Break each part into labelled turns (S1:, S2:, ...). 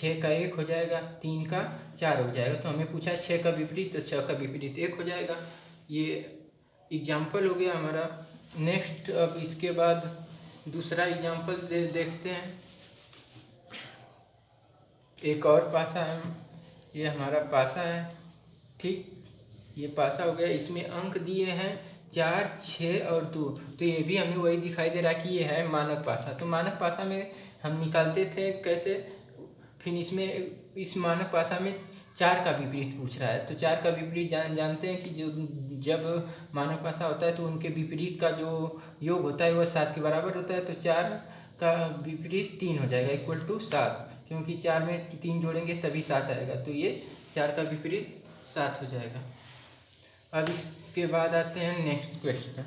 S1: 6 का 1 हो जाएगा, 3 का 4 हो जाएगा। तो हमें पूछा है 6 का विपरीत, तो 6 का विपरीत 1 हो जाएगा। ये एग्जाम्पल हो गया हमारा। नेक्स्ट अब इसके बाद दूसरा एग्जाम्पल देखते हैं। एक और पासा है, ये हमारा पासा है, ठीक। ये पासा हो गया, इसमें अंक दिए हैं 4, 6 और 2। तो ये भी हमें वही दिखाई दे रहा है कि ये है मानक पासा। तो मानक पासा में हम निकालते थे कैसे, फिर इसमें इस मानक पासा में 4 का विपरीत पूछ रहा है। तो 4 का विपरीत जानते हैं कि जो जब मानक पासा होता है तो उनके विपरीत का जो योग होता है वह 7 के बराबर होता है। तो 4 का विपरीत 3 हो जाएगा इक्वल टू 7, क्योंकि 4 में 3 जोड़ेंगे तभी 7 आएगा। तो ये 4 का विपरीत 7 हो जाएगा। अब इसके बाद आते हैं नेक्स्ट क्वेश्चन।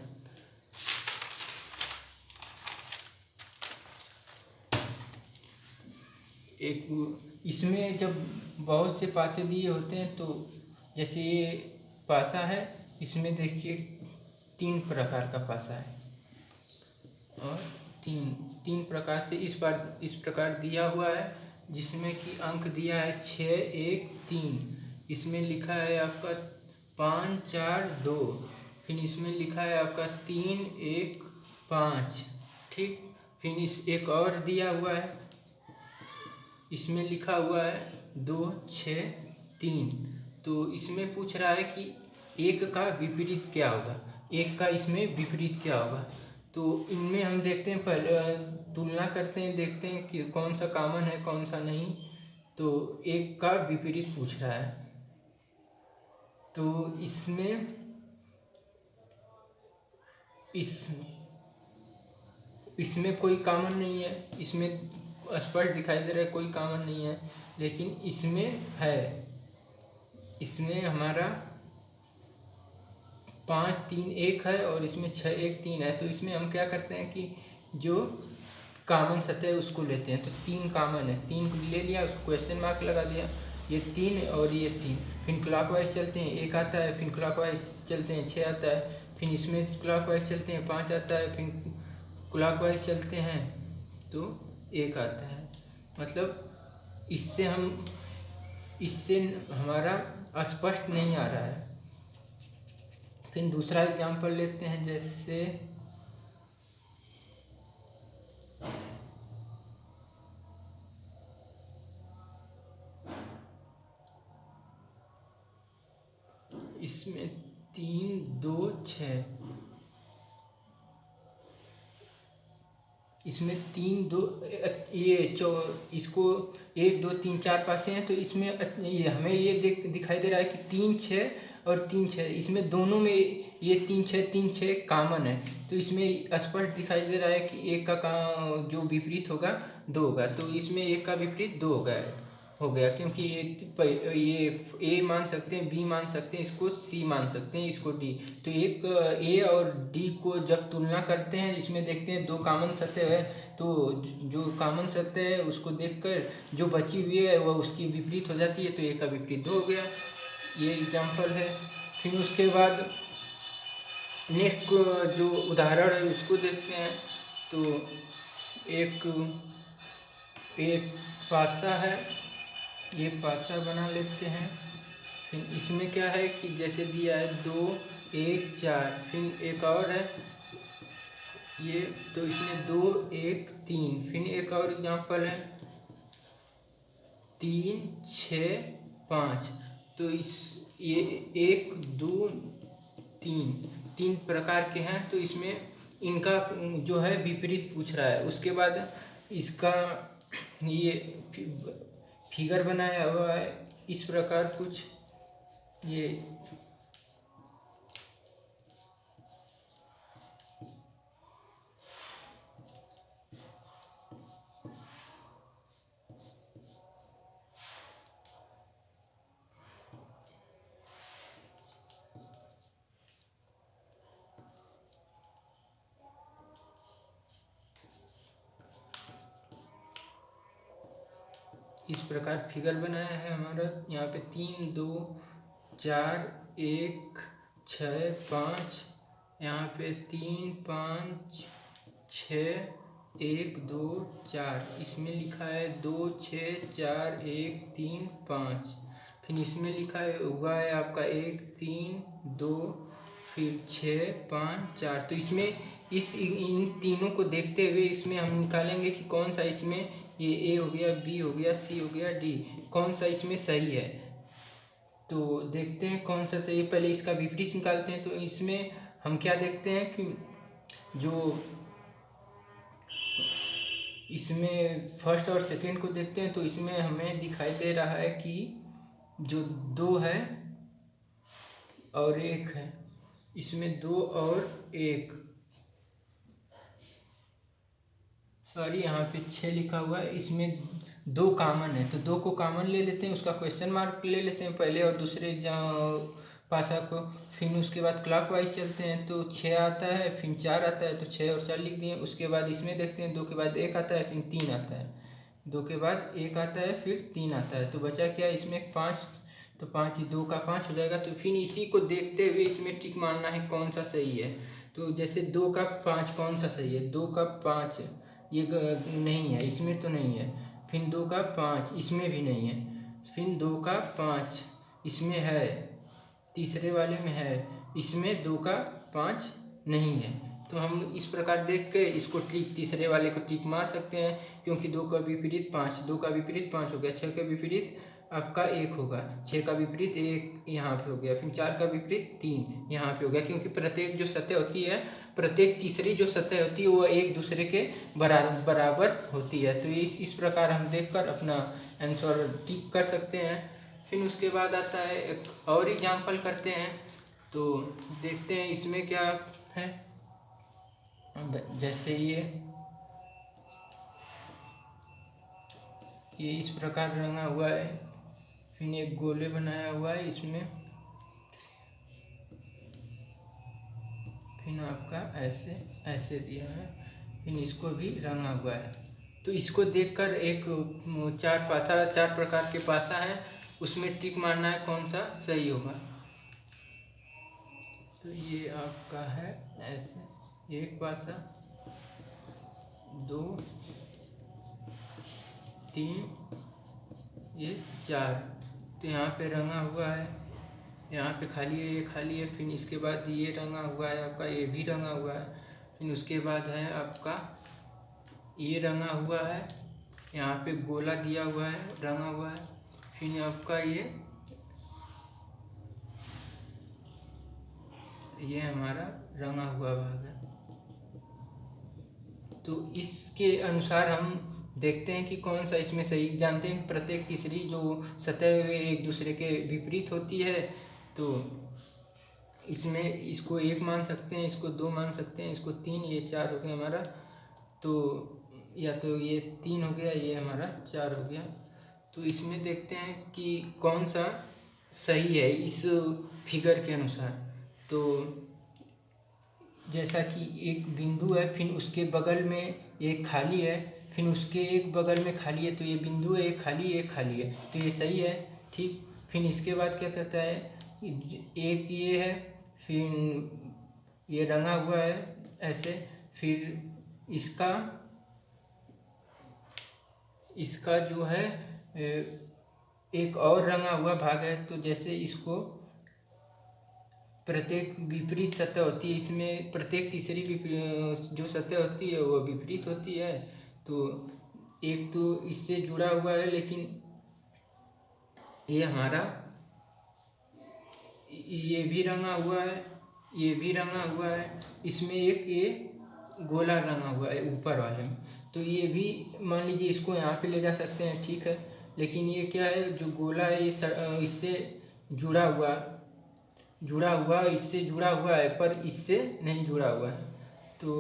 S1: एक इसमें जब बहुत से पासे दिए होते हैं, तो जैसे ये पासा है, इसमें देखिए 3 प्रकार का पासा है और तीन प्रकार से इस प्रकार दिया हुआ है, जिसमें कि अंक दिया है 6, 1, 3। इसमें लिखा है आपका 5, 4, 2। फिर इसमें लिखा है आपका 3, 1, 5, ठीक। फिर एक और दिया हुआ है, इसमें लिखा हुआ है 2, 6, 3। तो इसमें पूछ रहा है कि 1 का विपरीत क्या होगा, 1 का इसमें विपरीत क्या होगा। तो इनमें हम देखते हैं, पहले तुलना करते हैं, देखते हैं कि कौन सा कॉमन है कौन सा नहीं। तो 1 का विपरीत पूछ रहा है, तो इसमें कोई कॉमन नहीं है, इसमें स्पष्ट दिखाई दे रहा है कोई कॉमन नहीं है। लेकिन इसमें है, इसमें हमारा 5, 3, 1 है और इसमें 6, 1, 3 है। तो इसमें हम क्या करते हैं कि जो कॉमन सतह है उसको लेते हैं। तो 3 कॉमन है, 3 ले लिया, उसको क्वेश्चन मार्क लगा दिया, ये 3 और ये 3। फिर क्लॉकवाइज चलते हैं, 1 आता है, फिर क्लॉकवाइज चलते हैं 6 आता है, फिर इसमें क्लॉकवाइज चलते हैं 5 आता है, फिर क्लॉकवाइज चलते हैं तो 1 आता है। मतलब इससे हमारा स्पष्ट नहीं आ रहा है। फिर दूसरा एग्जांपल लेते हैं, जैसे इसमें 3, 2, 6, इसमें 3, 2 इसको 1, 2, 3, 4 पासे हैं। तो इसमें ये हमें ये दिखाई दे रहा है कि 3, 6 और 3, 6, इसमें दोनों में ये 3, 6, 3, 6 कॉमन है। तो इसमें स्पष्ट दिखाई दे रहा है कि 1 का जो विपरीत होगा 2 होगा। तो इसमें 1 का विपरीत 2 हो गया, क्योंकि ये ए मान सकते हैं, बी मान सकते हैं, इसको सी मान सकते हैं, इसको डी। तो एक ए और डी को जब तुलना करते हैं, इसमें देखते हैं 2 कॉमन सतह है। तो जो कॉमन सतह है उसको देखकर जो बची हुई है वह उसकी विपरीत हो जाती है। तो ए का विपरीत 2 हो गया, ये एग्जाम्पल है। फिर उसके बाद नेक्स्ट जो उदाहरण है उसको देखते हैं। तो एक पासा है, ये पासा बना लेते हैं। फिर इसमें क्या है कि जैसे दिया है 2, 1, 4, फिर एक और है ये, तो इसमें 2, 1, 3। फिर एक और एग्जांपल है 3, 6, 5। तो ये 1, 2, 3 प्रकार के हैं। तो इसमें इनका जो है विपरीत पूछ रहा है। उसके बाद इसका ये फिगर बनाया हुआ है इस प्रकार कुछ, ये इस प्रकार फिगर बनाया है हमारा। यहाँ पे 3, 2, 4, 1, 6, 5, यहाँ पे 3, 5, 6 1 2 4, इसमें लिखा है 2 6 4 1 3 5, फिर इसमें लिखा है हुआ है आपका 1 3 2, फिर 6 5 4। तो इसमें इन तीनों को देखते हुए इसमें हम निकालेंगे कि कौन सा इसमें, ये ए हो गया, बी हो गया, सी हो गया, डी, कौन सा इसमें सही है। तो देखते हैं कौन सा सही है। पहले इसका विपरीत निकालते हैं। तो इसमें हम क्या देखते हैं कि जो इसमें फर्स्ट और सेकंड को देखते हैं तो इसमें हमें दिखाई दे रहा है कि जो 2 है और 1 है, इसमें 2 और 1, सॉरी यहाँ पे 6 लिखा हुआ है, इसमें 2 कॉमन है। तो 2 को कॉमन ले लेते हैं, उसका क्वेश्चन मार्क ले लेते हैं पहले और दूसरे पासा को। फिर उसके बाद क्लॉकवाइज चलते हैं तो 6 आता है, फिर 4 आता है, तो 6 और 4 लिख दिए। उसके बाद इसमें देखते हैं 2 के बाद 1 आता है, फिर 3 आता है, 2 के बाद 1 आता है, फिर 3 आता है, तो बचा क्या इसमें 5। तो 5 ही 2 का 5 हो जाएगा। तो फिर इसी को देखते हुए इसमें टिक मारना है कौन सा सही है। तो जैसे 2 का 5 कौन सा सही है, 2 का 5 ये नहीं है, इसमें तो नहीं है। फिर 2 का 5 इसमें भी नहीं है, फिर 2 का 5 इसमें है, तीसरे वाले में है, इसमें 2 का 5 नहीं है। तो हम इस प्रकार देख के इसको टिक, तीसरे वाले को टिक मार सकते हैं, क्योंकि 2 का विपरीत 5, 2 का विपरीत 5 हो गया, 6 का विपरीत आपका 1 होगा, 6 का विपरीत 1 यहाँ पे हो गया, फिर 4 का विपरीत 3 यहाँ पे हो गया। क्योंकि प्रत्येक जो सतह होती है, प्रत्येक तीसरी जो सतह होती है वो एक दूसरे के बराबर होती है। तो इस प्रकार हम देखकर अपना आंसर टिक कर सकते हैं। फिर उसके बाद आता है एक और एग्जाम्पल करते हैं। तो देखते हैं इसमें क्या है। जैसे ये इस प्रकार रंगा हुआ है, फिर एक गोले बनाया हुआ है इसमें, फिर आपका ऐसे ऐसे दिया है, फिर इसको भी रंगा हुआ है। तो इसको देखकर एक 4 प्रकार के पासा है, उसमें टिक मारना है कौन सा सही होगा। तो ये आपका है ऐसे, एक पासा, 2 3 ये 4। तो यहाँ पे रंगा हुआ है, यहाँ पे खाली है, ये खाली है। फिर इसके बाद ये रंगा हुआ है आपका, ये भी रंगा हुआ है। फिर उसके बाद है आपका ये रंगा हुआ है, यहाँ पे गोला दिया हुआ है, रंगा हुआ है। फिर आपका ये हमारा रंगा हुआ भाग है। तो इसके अनुसार हम देखते हैं कि कौन सा इसमें सही। जानते हैं प्रत्येक तीसरी जो सतह वे एक दूसरे के विपरीत होती है। तो इसमें इसको 1 मान सकते हैं, इसको 2 मान सकते हैं, इसको 3, ये 4 हो गया हमारा। तो या तो ये 3 हो गया, ये हमारा 4 हो गया। तो इसमें देखते हैं कि कौन सा सही है इस फिगर के अनुसार। तो जैसा कि एक बिंदु है, फिर उसके बगल में एक खाली है, फिर उसके एक बगल में खाली है, तो ये बिंदु है, एक खाली है, तो ये सही है, ठीक। फिर इसके बाद क्या कहता है, एक ये है, फिर ये रंगा हुआ है ऐसे, फिर इसका जो है एक और रंगा हुआ भाग है। तो जैसे इसको प्रत्येक विपरीत सतह होती है, इसमें प्रत्येक तीसरी जो सतह होती है वो विपरीत होती है। तो एक तो इससे जुड़ा हुआ है, लेकिन ये हमारा ये भी रंगा हुआ है, ये भी रंगा हुआ है, इसमें एक ये गोला रंगा हुआ है ऊपर वाले में। तो ये भी मान लीजिए इसको यहाँ पे ले जा सकते हैं, ठीक है। लेकिन ये क्या है, जो गोला है ये इससे जुड़ा हुआ इससे जुड़ा हुआ है, पर इससे नहीं जुड़ा हुआ है। तो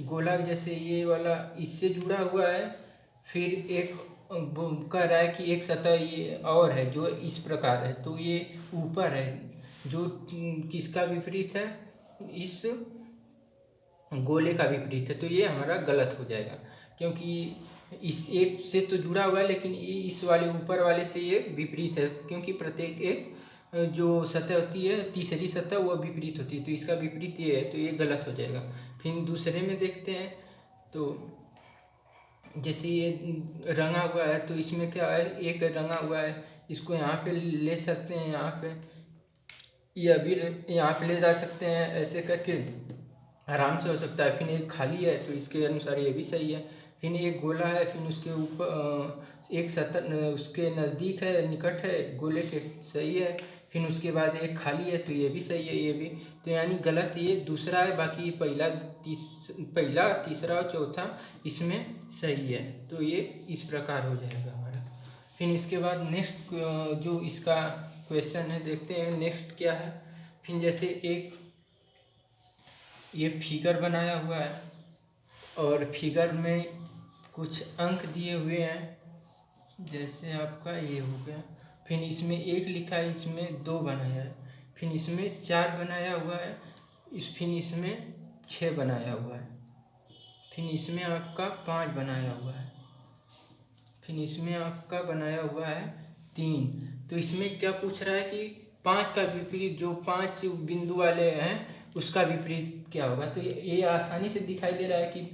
S1: गोला जैसे ये वाला इससे जुड़ा हुआ है, फिर एक कह रहा है कि एक सतह ये और है जो इस प्रकार है, तो ये ऊपर है, जो किसका विपरीत है, इस गोले का विपरीत है। तो ये हमारा गलत हो जाएगा, क्योंकि इस एक से तो जुड़ा हुआ है, लेकिन इस वाले ऊपर वाले से ये विपरीत है, क्योंकि प्रत्येक एक जो सतह होती है, तीसरी सतह, वो विपरीत होती है। तो इसका विपरीत ये है, तो ये गलत हो जाएगा। फिर दूसरे में देखते हैं। तो जैसे ये रंगा हुआ है तो इसमें क्या है, एक रंगा हुआ है, इसको यहाँ पे ले सकते हैं, यहाँ पे या भी यहाँ पे ले जा सकते हैं, ऐसे करके आराम से हो सकता है। फिर एक खाली है तो इसके अनुसार ये भी सही है। फिर एक गोला है, फिर उसके ऊपर एक सतह उसके नज़दीक है, निकट है गोले के, सही है। फिर उसके बाद एक खाली है तो ये भी सही है, ये भी। तो यानी गलत ये दूसरा है, बाकी ये पहला तीसरा और चौथा इसमें सही है। तो ये इस प्रकार हो जाएगा हमारा। फिर इसके बाद नेक्स्ट जो इसका क्वेश्चन है, देखते हैं नेक्स्ट क्या है। फिर जैसे एक ये फिगर बनाया हुआ है और फिगर में कुछ अंक दिए हुए हैं, जैसे आपका ये हो गया। फिर इसमें एक लिखा है, इसमें दो बनाया है, फिर इसमें चार बनाया हुआ है, फिर इसमें छः बनाया हुआ है, फिर इसमें आपका पाँच बनाया हुआ है, फिर इसमें आपका बनाया हुआ है तीन। तो इसमें क्या पूछ रहा है कि पाँच का विपरीत, जो पांच बिंदु वाले हैं उसका विपरीत क्या होगा। तो ये आसानी से दिखाई दे रहा है कि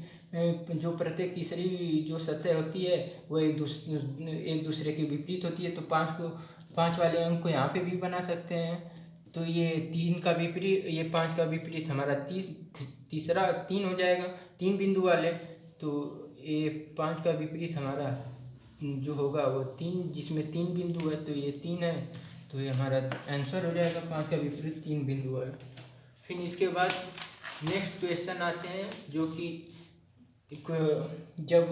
S1: जो प्रत्येक तीसरी जो सतह होती है वो एक दूसरे के विपरीत होती है। तो पाँच वाले अंक को यहाँ पे भी बना सकते हैं। तो ये तीन का विपरीत, ये पाँच का विपरीत हमारा तीसरा तीन हो जाएगा, तीन बिंदु वाले। तो ये पाँच का विपरीत हमारा जो होगा वो तीन, जिसमें तीन बिंदु है तो ये तीन है। तो ये हमारा आंसर हो जाएगा पाँच का विपरीत तीन बिंदु वाला। फिर इसके बाद नेक्स्ट क्वेश्चन आते हैं, जो कि जब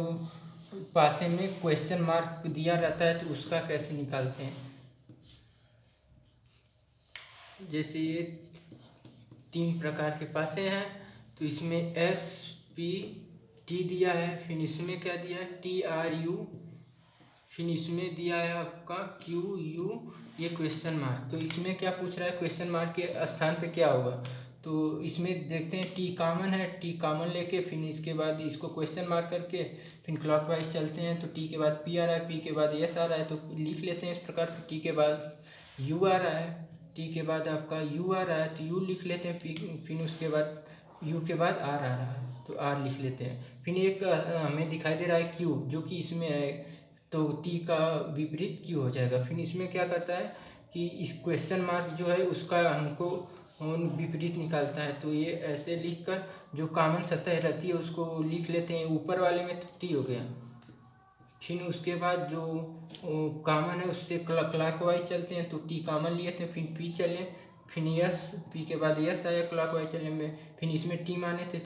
S1: पासे में क्वेश्चन मार्क दिया रहता है तो उसका कैसे निकालते हैं। जैसे ये तीन प्रकार के पासे हैं, तो इसमें एस पी टी दिया है, फिर इसमें क्या दिया है टी आर यू, फिर इसमें दिया है आपका क्यू यू, ये क्वेश्चन मार्क। तो इसमें क्या पूछ रहा है, क्वेश्चन मार्क के स्थान पे क्या होगा। तो इसमें देखते हैं टी कॉमन है, टी कॉमन लेके फिर इसके बाद इसको क्वेश्चन मार्क करके फिर क्लॉकवाइज चलते हैं। तो टी के बाद पी आ रहा है, पी के बाद एस आ रहा है, तो लिख लेते हैं इस प्रकार। टी के बाद यू आ रहा है, टी के बाद आपका यू आ रहा है तो यू लिख लेते हैं। फिर उसके बाद यू के बाद आर आ रहा है तो आर लिख लेते हैं। फिर एक हमें दिखाई दे रहा है क्यू, जो कि इसमें है, तो टी का विपरीत क्यू हो जाएगा। फिर इसमें क्या करता है कि इस क्वेश्चन मार्क जो है उसका हमको विपरीत निकालता है। तो ये ऐसे लिख कर जो कॉमन सतह रहती है उसको लिख लेते हैं, ऊपर वाले में तो टी हो गया। फिर उसके बाद जो कॉमन है उससे क्लॉकवाइज चलते हैं, तो टी कॉमन लिए थे, फिर पी चले, फिर यस, पी के बाद यस आया क्लॉकवाइज चलने में, फिर इसमें टी माने थे